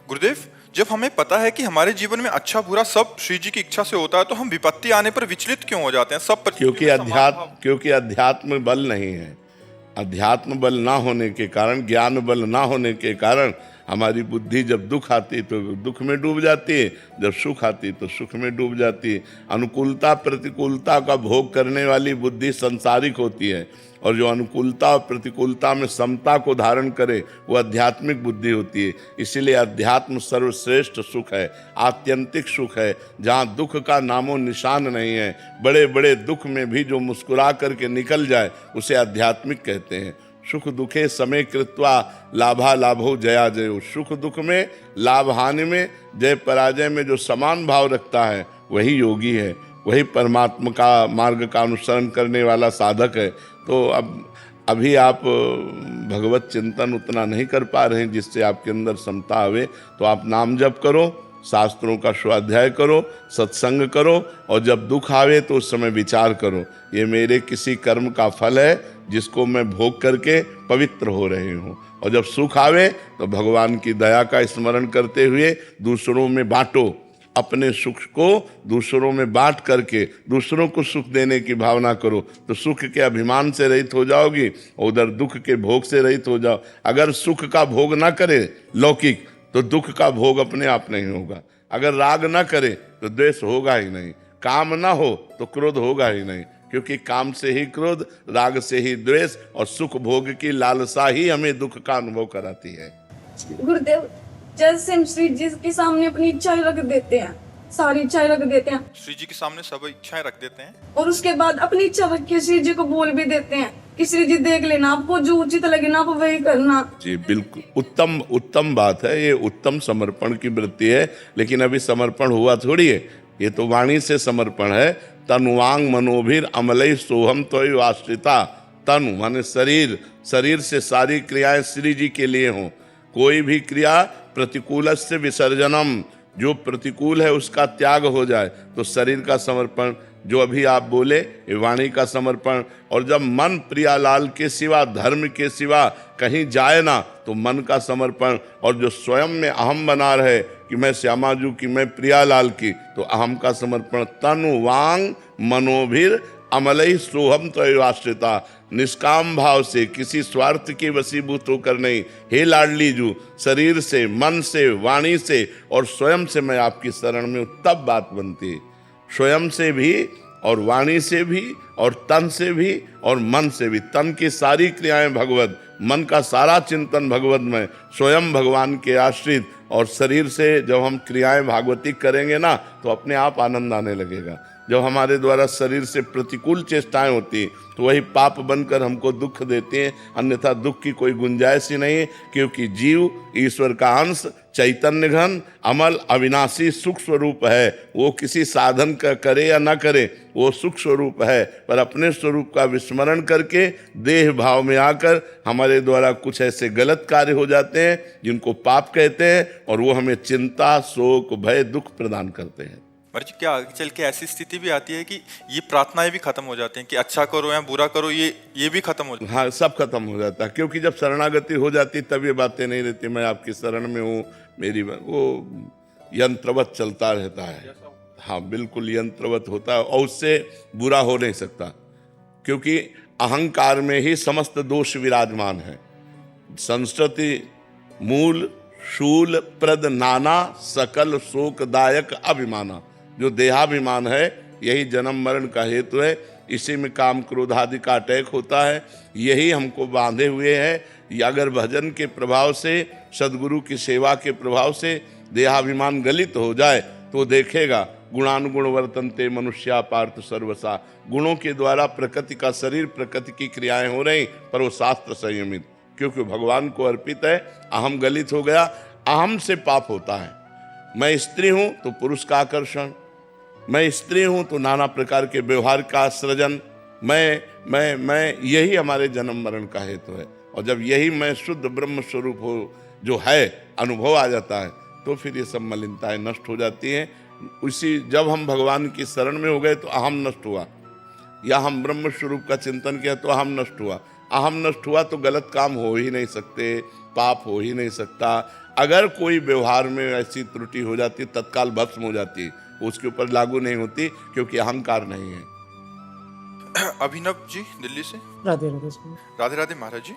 गुरुदेव, जब हमें पता है कि हमारे जीवन में अच्छा बुरा सब श्री जी की इच्छा से होता है, तो हम विपत्ति आने पर विचलित क्यों हो जाते हैं? सब पर क्योंकि अध्यात्म बल नहीं है। अध्यात्म बल ना होने के कारण, ज्ञान बल ना होने के कारण हमारी बुद्धि जब दुख आती तो दुख में डूब जाती है, जब सुख आती तो सुख में डूब जाती है। अनुकूलता प्रतिकूलता का भोग करने वाली बुद्धि संसारिक होती है, और जो अनुकूलता और प्रतिकूलता में समता को धारण करे वो आध्यात्मिक बुद्धि होती है। इसीलिए अध्यात्म सर्वश्रेष्ठ सुख है, आत्यंतिक सुख है, जहाँ दुख का नामो निशान नहीं है। बड़े बड़े दुख में भी जो मुस्कुरा करके निकल जाए उसे आध्यात्मिक कहते हैं। सुख दुखे समय कृत्वा लाभा लाभो जया जयो। सुख दुख में, लाभ हानि में, जय पराजय में जो समान भाव रखता है वही योगी है, वही परमात्मा का मार्ग का अनुसरण करने वाला साधक है। तो अब अभी आप भगवत चिंतन उतना नहीं कर पा रहे हैं जिससे आपके अंदर समता आवे, तो आप नाम जप करो, शास्त्रों का स्वाध्याय करो, सत्संग करो, और जब दुख आवे तो उस समय विचार करो, ये मेरे किसी कर्म का फल है जिसको मैं भोग करके पवित्र हो रही हूँ। और जब सुख आवे तो भगवान की दया का स्मरण करते हुए दूसरों में बांटो। अपने सुख को दूसरों में बांट करके दूसरों को सुख देने की भावना करो, तो सुख के अभिमान से रहित हो जाओगी, और उधर दुख के भोग से रहित हो जाओ। अगर सुख का भोग ना करे लौकिक, तो दुख का भोग अपने आप नहीं होगा। अगर राग ना करे तो द्वेष होगा ही नहीं, काम ना हो तो क्रोध होगा ही नहीं, क्योंकि काम से ही क्रोध, राग से ही द्वेष और सुख भोग की लालसा ही हमें दुख का अनुभव कराती है। गुरुदेव, जैसे हम श्री जी के सामने अपनी इच्छाएं रख देते हैं, सारी इच्छाएं रख देते हैं, श्री जी के सामने सब इच्छाएं रख देते हैं और उसके बाद अपनी इच्छा रख के श्री जी को बोल भी देते हैं कि श्री जी देख लेना, आपको जो उचित लगे ना आप वही करना। जी बिल्कुल, उत्तम बात है, ये उत्तम समर्पण की वृत्ति है। लेकिन अभी समर्पण हुआ थोड़ी है, ये तो वाणी से समर्पण है। तनुवांग मनोभिर अमलई सोहम तो आश्रिता। तनु माने शरीर, शरीर से सारी क्रियाएं श्री जी के लिए हों। कोई भी क्रिया प्रतिकूल से विसर्जनम, जो प्रतिकूल है उसका त्याग हो जाए, तो शरीर का समर्पण, जो अभी आप बोले ये वाणी का समर्पण। और जब मन प्रियालाल के सिवा, धर्म के सिवा कहीं जाए ना, तो मन का समर्पण। और जो स्वयं में अहम बना रहे कि मैं श्यामाजू की, मैं प्रियालाल की, तो अहम का समर्पण। तनु वांग मनोभिर अमलई सोहम तो आश्रिता। निष्काम भाव से, किसी स्वार्थ के वशीभूत होकर नहीं, हे लाडली जू, शरीर से, मन से, वाणी से और स्वयं से मैं आपकी शरण में हूं, तब बात बनती है। स्वयं से भी और वाणी से भी और तन से भी और मन से भी। तन की सारी क्रियाएं भगवत, मन का सारा चिंतन भगवत में, स्वयं भगवान के आश्रित। और शरीर से जब हम क्रियाएं भागवतिक करेंगे ना, तो अपने आप आनंद आने लगेगा। जब हमारे द्वारा शरीर से प्रतिकूल चेष्टाएं होती हैं, तो वही पाप बनकर हमको दुख देते हैं, अन्यथा दुख की कोई गुंजाइश ही नहीं है। क्योंकि जीव ईश्वर का अंश, चैतन्य घन, अमल, अविनाशी सुख स्वरूप है। वो किसी साधन का करे या ना करे, वो सुख स्वरूप है। पर अपने स्वरूप का विस्मरण करके देह भाव में आकर हमारे द्वारा कुछ ऐसे गलत कार्य हो जाते हैं जिनको पाप कहते हैं, और वो हमें चिंता, शोक, भय, दुख प्रदान करते हैं। महाराज जी, क्या आगे चल के ऐसी स्थिति भी आती है कि ये प्रार्थनाएं भी खत्म हो जाती हैं कि अच्छा करो या बुरा करो, ये भी खत्म हो जाती है? हाँ, सब खत्म हो जाता है। क्योंकि जब शरणागति हो जाती तब ये बातें नहीं रहती, मैं आपकी शरण में हूँ, मेरी वो यंत्रवत चलता रहता है। हाँ बिल्कुल यंत्रवत होता है, और उससे बुरा हो नहीं सकता। क्योंकि अहंकार में ही समस्त दोष विराजमान है। संस्कृति मूल शूल प्रद नाना, सकल शोकदायक अभिमाना। जो देहाभिमान है, यही जन्म मरण का हेतु है। इसी में काम क्रोध आदि का अटैक होता है, यही हमको बांधे हुए है। अगर भजन के प्रभाव से, सदगुरु की सेवा के प्रभाव से देहाभिमान गलित हो जाए, तो देखेगा गुणानुगुण वर्तन्ते मनुष्या पार्थ सर्वसा। गुणों के द्वारा प्रकृति का शरीर, प्रकृति की क्रियाएं हो रही, पर वो शास्त्र संयमित, क्योंकि भगवान को अर्पित है। अहम गलित हो गया, अहम से पाप होता है। मैं स्त्री हूं तो पुरुष का आकर्षण, मैं स्त्री हूं तो नाना प्रकार के व्यवहार का सृजन, मैं यही हमारे जन्म मरण का हेतु है। और जब यही मैं शुद्ध ब्रह्म स्वरूप हो जो है अनुभव आ जाता है, तो फिर ये सब मलिनताएं नष्ट हो जाती हैं। उसी जब हम भगवान की शरण में हो गए तो अहम नष्ट हुआ, या हम ब्रह्म स्वरूप का चिंतन किया तो अहम नष्ट हुआ। अहम नष्ट हुआ तो गलत काम हो ही नहीं सकते, पाप हो ही नहीं सकता। अगर कोई व्यवहार में ऐसी त्रुटि हो जाती, तत्काल भस्म हो जाती, उसके ऊपर लागू नहीं होती, क्योंकि अहंकार नहीं है। अभिनव जी दिल्ली से। राधे राधे स्वामी। राधे राधे महाराज जी।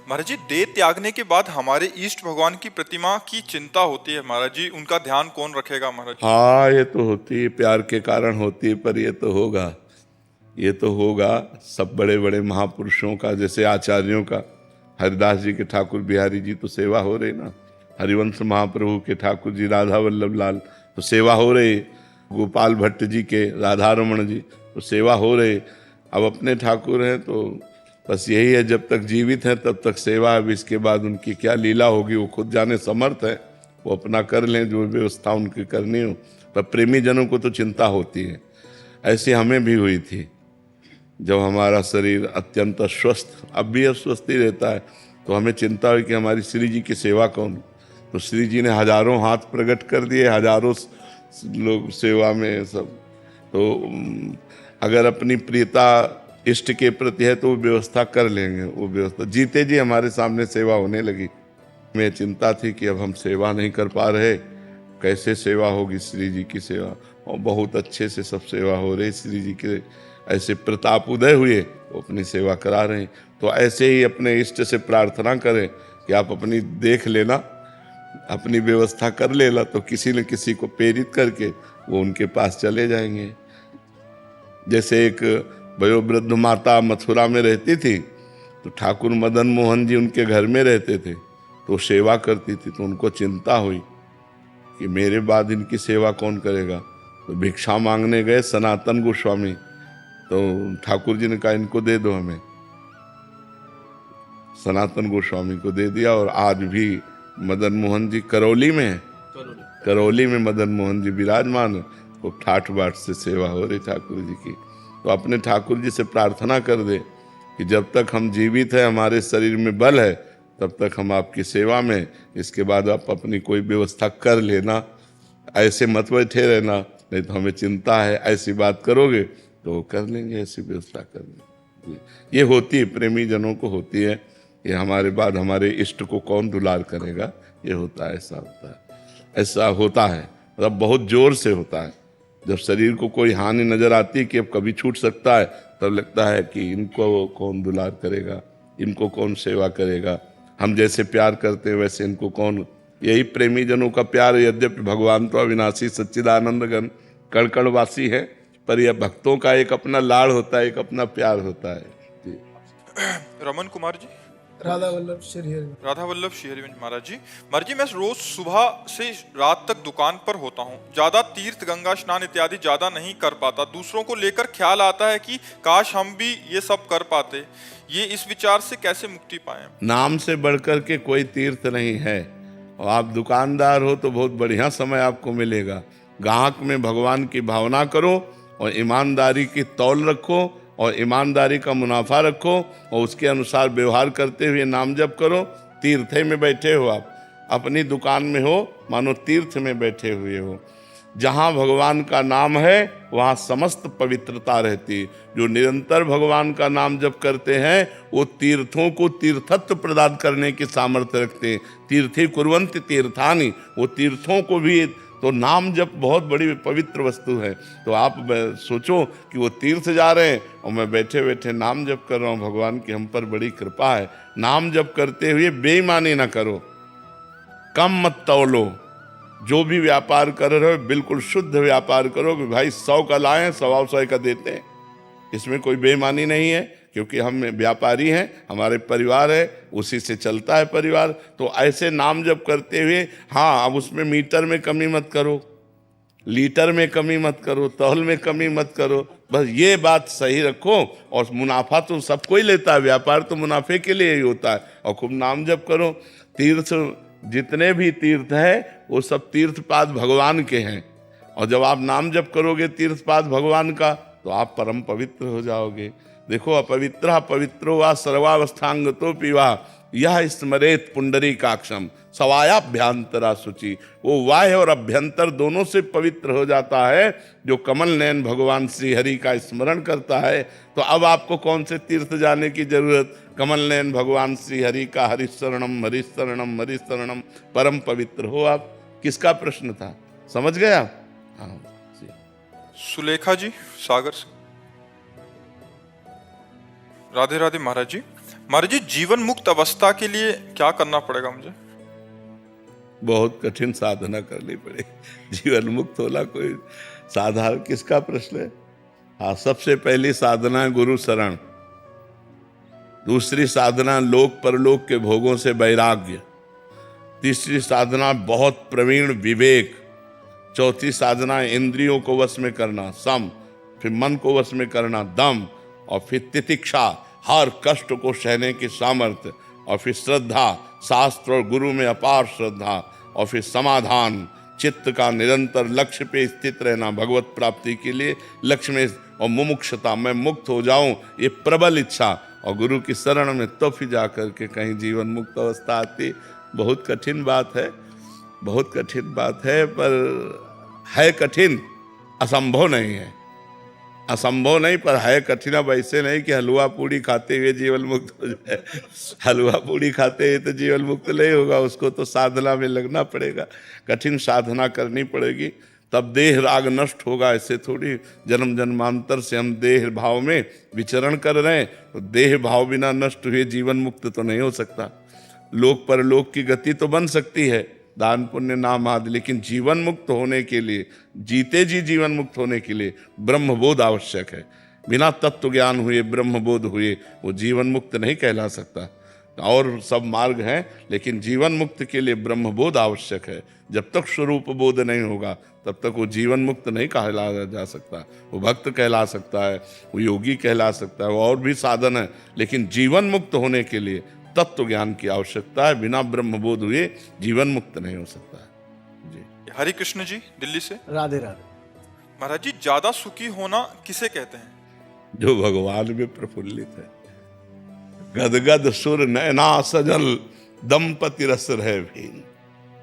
महाराज जी, देह त्यागने के बाद हमारे इष्ट भगवान की प्रतिमा की चिंता होती है महाराज जी, उनका ध्यान कौन रखेगा महाराज जी? हाँ, ये तो होती है, प्यार के कारण होती है, पर ये तो होगा, ये तो होगा। सब बड़े बड़े महापुरुषों का, जैसे आचार्यों का, हरिदास जी के ठाकुर बिहारी जी तो सेवा हो रही ना, हरिवंश महाप्रभु के ठाकुर जी राधा वल्लभ लाल तो सेवा हो रही, गोपाल भट्ट जी के राधा रमण जी तो सेवा हो रही। अब अपने ठाकुर हैं तो बस यही है, जब तक जीवित हैं तब तक सेवा। अब इसके बाद उनकी क्या लीला होगी वो खुद जाने, समर्थ है, वो अपना कर लें जो व्यवस्था उनकी करनी हो। पर प्रेमी जनों को तो चिंता होती है। ऐसी हमें भी हुई थी, जब हमारा शरीर अत्यंत अस्वस्थ, अब भी अस्वस्थ ही रहता है, तो हमें चिंता हुई कि हमारी श्री जी की सेवा कौन। तो श्री जी ने हजारों हाथ प्रकट कर दिए, हजारों लोग सेवा में सब। तो अगर अपनी प्रियता इष्ट के प्रति है तो वो व्यवस्था कर लेंगे, वो व्यवस्था जीते जी हमारे सामने सेवा होने लगी। हमें चिंता थी कि अब हम सेवा नहीं कर पा रहे, कैसे सेवा होगी श्री जी की सेवा। और बहुत अच्छे से सब सेवा हो रही, श्री जी के ऐसे प्रताप उदय हुए, वो अपनी सेवा करा रहे हैं। तो ऐसे ही अपने इष्ट से प्रार्थना करें कि आप अपनी देख लेना, अपनी व्यवस्था कर लेना, तो किसी न किसी को प्रेरित करके वो उनके पास चले जाएंगे। जैसे एक वयोवृद्ध माता मथुरा में रहती थी, तो ठाकुर मदन मोहन जी उनके घर में रहते थे, तो सेवा करती थी। तो उनको चिंता हुई कि मेरे बाद इनकी सेवा कौन करेगा। तो भिक्षा मांगने गए सनातन गोस्वामी, तो ठाकुर जी ने कहा इनको दे दो हमें। सनातन गोस्वामी को दे दिया। और आज भी मदन मोहन जी करौली में है, करौली में मदन मोहन जी विराजमान है। वो ठाठ बाट से सेवा हो रही ठाकुर जी की। तो अपने ठाकुर जी से प्रार्थना कर दे कि जब तक हम जीवित हैं, हमारे शरीर में बल है, तब तक हम आपकी सेवा में, इसके बाद आप अपनी कोई व्यवस्था कर लेना, ऐसे मत बैठे रहना, नहीं तो हमें चिंता है। ऐसी बात करोगे तो कर लेंगे, ऐसी व्यवस्था कर लेंगे। ये होती है, प्रेमी जनों को होती है, ये हमारे बाद हमारे इष्ट को कौन दुलार करेगा, ये होता है, ऐसा होता है, ऐसा होता है। मतलब बहुत जोर से होता है। जब शरीर को कोई हानि नजर आती है कि अब कभी छूट सकता है, तब लगता है कि इनको कौन दुलार करेगा, इनको कौन सेवा करेगा, हम जैसे प्यार करते हैं वैसे इनको कौन। यही प्रेमी जनों का प्यार। यद्यपि भगवान तो अविनाशी सच्चिदानंद घन कणकणवासी है, पर यह भक्तों का एक अपना लाड़ होता है, एक अपना प्यार होता है जी। रमन कुमार जी, राधा वल्लभ श्री हरि। राधा वल्लभ श्रीहरिवंश महाराज जी, मैं रोज सुबह से रात तक दुकान पर होता हूँ। ज्यादा तीर्थ गंगा स्नान इत्यादि ज्यादा नहीं कर पाता। दूसरों को लेकर ख्याल आता है कि काश हम भी ये सब कर पाते। ये इस विचार से कैसे मुक्ति पाए? नाम से बढ़कर के कोई तीर्थ नहीं है। और आप दुकानदार हो तो बहुत बढ़िया समय आपको मिलेगा। ग्राहक में भगवान की भावना करो और ईमानदारी की तौल रखो और ईमानदारी का मुनाफा रखो और उसके अनुसार व्यवहार करते हुए नाम जप करो। तीर्थ में बैठे हो आप, अपनी दुकान में हो, मानो तीर्थ में बैठे हुए हो। जहाँ भगवान का नाम है वहाँ समस्त पवित्रता रहती है। जो निरंतर भगवान का नाम जप करते हैं वो तीर्थों को तीर्थत्व प्रदान करने की सामर्थ्य रखते हैं। तीर्थी कुर्वन्ति तीर्थानि, वो तीर्थों को भी। तो नाम जप बहुत बड़ी पवित्र वस्तु है। तो आप सोचो कि वो तीर्थ जा रहे हैं और मैं बैठे बैठे नाम जप कर रहा हूँ। भगवान की हम पर बड़ी कृपा है। नाम जप करते हुए बेईमानी ना करो, कम मत तौलो। जो भी व्यापार कर रहे हो बिल्कुल शुद्ध व्यापार करो कि भाई 100 का लाएं 125 का देते हैं। इसमें कोई बेईमानी नहीं है, क्योंकि हम व्यापारी हैं, हमारे परिवार है, उसी से चलता है परिवार। तो ऐसे नाम जप करते हुए, हाँ, अब उसमें मीटर में कमी मत करो, लीटर में कमी मत करो, तौल में कमी मत करो। बस ये बात सही रखो। और मुनाफा तो सबको ही लेता है, व्यापार तो मुनाफे के लिए ही होता है। और खूब नाम जप करो। तीर्थ, जितने भी तीर्थ है वो सब तीर्थपाद भगवान के हैं। और जब आप नाम जप करोगे तीर्थपाद भगवान का, तो आप परम पवित्र हो जाओगे। देखो, अपवित्र पवित्रो वा सर्वावस्थांगतो पीवा यह स्मरेत पुंडरीकाक्षम सवायाभ्यंतरा शुचि। वो वाह्य और अभ्यंतर दोनों से पवित्र हो जाता है जो कमल नयन भगवान श्री हरि का स्मरण करता है। तो अब आपको कौन से तीर्थ जाने की जरूरत? कमल नयन भगवान श्री हरि का हरिशरणम हरिशरणम हरिशरणम, परम पवित्र हो आप। किसका प्रश्न था, समझ गया? हाँ जी। सुलेखा जी, सागर से। राधे राधे महाराज जी। महाराज जी, जीवन मुक्त अवस्था के लिए क्या करना पड़ेगा मुझे? बहुत कठिन साधना करनी पड़ेगी। जीवन मुक्त होना कोई साधारण किसका प्रश्न है? हाँ, सबसे पहली साधना गुरु शरण, दूसरी साधना लोक परलोक के भोगों से वैराग्य, तीसरी साधना बहुत प्रवीण विवेक, चौथी साधना इंद्रियों को वश में करना सम, फिर मन को वश में करना दम, और फिर तितिक्षा, हर कष्ट को सहने की सामर्थ्य, और फिर श्रद्धा, शास्त्र और गुरु में अपार श्रद्धा, और फिर समाधान, चित्त का निरंतर लक्ष्य पे स्थित रहना भगवत प्राप्ति के लिए लक्ष्य में, और मुमुक्षता, मैं मुक्त हो जाऊं, ये प्रबल इच्छा, और गुरु की शरण में तो फिर जाकर के कहीं जीवन मुक्त अवस्था आती। बहुत कठिन बात है, बहुत कठिन बात है, पर है कठिन, असंभव नहीं है। असंभव नहीं, पर है कठिन। अब ऐसे नहीं कि हलवा पूड़ी खाते हुए जीवन मुक्त हो जाए। हलवा पूड़ी खाते हुए तो जीवन मुक्त नहीं होगा, उसको तो साधना में लगना पड़ेगा, कठिन साधना करनी पड़ेगी, तब देह राग नष्ट होगा। ऐसे थोड़ी जन्म जन्मांतर से हम देह भाव में विचरण कर रहे हैं, तो देह भाव बिना नष्ट हुए जीवन मुक्त तो नहीं हो सकता। लोक परलोक की गति तो बन सकती है, दान पुण्य नाम आदि, लेकिन जीवन मुक्त होने के लिए, जीते जी जीवन मुक्त होने के लिए ब्रह्मबोध आवश्यक है। बिना तत्व ज्ञान हुए, ब्रह्म बोध हुए वो जीवन मुक्त नहीं कहला सकता। और सब मार्ग हैं, लेकिन जीवन मुक्त के लिए ब्रह्म बोध आवश्यक है। जब तक स्वरूप बोध नहीं होगा तब तक वो जीवन मुक्त नहीं कहलाया जा सकता। वो भक्त कहला सकता है, वो योगी कहला सकता है, वो और भी साधन है, लेकिन जीवन मुक्त होने के लिए तत्व ज्ञान की आवश्यकता है। बिना ब्रह्म बोध हुए जीवन मुक्त नहीं हो सकता है। जी, हरि कृष्ण जी दिल्ली से। राधे राधे। महाराज जी, ज्यादा सुखी होना किसे कहते हैं? जो भगवान में प्रफुल्लित है। गदगद सुर नैना सजल दंपति रस रहे भीन।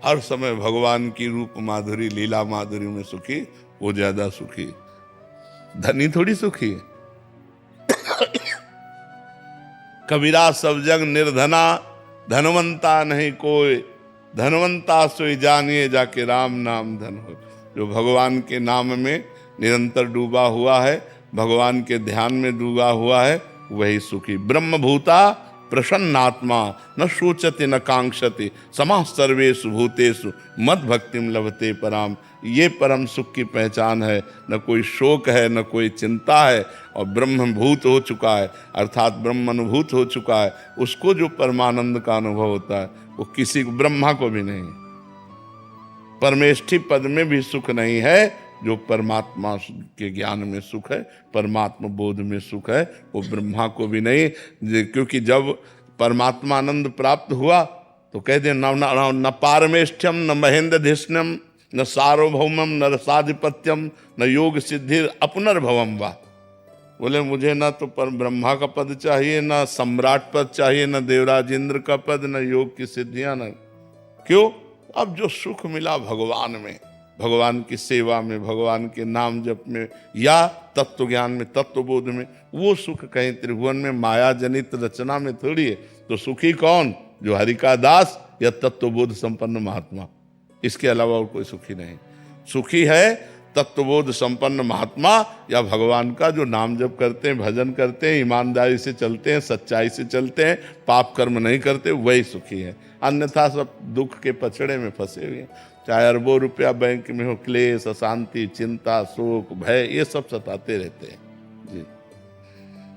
हर समय भगवान की रूप माधुरी, लीला माधुरी में सुखी, वो ज्यादा सुखी। धनी थोड़ी सुखी है। कबीरा सब जग निर्धना, धनवंता नहीं कोई, धनवंता सोई जानिए जाके राम नाम धन हो। जो भगवान के नाम में निरंतर डूबा हुआ है, भगवान के ध्यान में डूबा हुआ है, वही सुखी। ब्रह्मभूता प्रसन्नात्मा न शोचते न कांक्षते समाः सर्वेषु भूतेषु मद भक्तिम लभते पराम। ये परम सुख की पहचान है। न कोई शोक है, न कोई चिंता है, और ब्रह्मभूत हो चुका है, अर्थात ब्रह्म अनुभूत हो चुका है। उसको जो परमानंद का अनुभव होता है वो किसी को, ब्रह्मा को भी नहीं। परमेष्ठी पद में भी सुख नहीं है। जो परमात्मा के ज्ञान में सुख है, परमात्मा बोध में सुख है, वो ब्रह्मा को भी नहीं। क्योंकि जब परमात्मा आनंद प्राप्त हुआ तो कहते न पारमेष्ठ्यम, न महेंद्रधिष्ण्यम, न सार्वभौमम, न रसाधिपत्यम, न योग सिद्धि अपनर्भवम वा। बोले मुझे ना तो पर ब्रह्मा का पद चाहिए, ना सम्राट पद चाहिए, न देवराज इंद्र का पद, न योग की सिद्धियां, न। क्यों? अब जो सुख मिला भगवान में, भगवान की सेवा में, भगवान के नाम जप में, या तत्व ज्ञान में, तत्व बोध में, वो सुख कहीं त्रिभुवन में माया जनित रचना में थोड़ी है। तो सुखी कौन? जो हरि का दास या तत्व बोध संपन्न महात्मा। इसके अलावा और कोई सुखी नहीं। सुखी है तत्वबोध संपन्न महात्मा या भगवान का जो नाम जप करते हैं, भजन करते हैं, ईमानदारी से चलते हैं, सच्चाई से चलते हैं, पाप कर्म नहीं करते, वही सुखी है। अन्यथा सब दुख के पछड़े में फंसे हुए हैं। चाहे अरबों रुपया बैंक में हो, क्लेश, अशांति, चिंता, शोक, भय, ये सब सताते रहते हैं।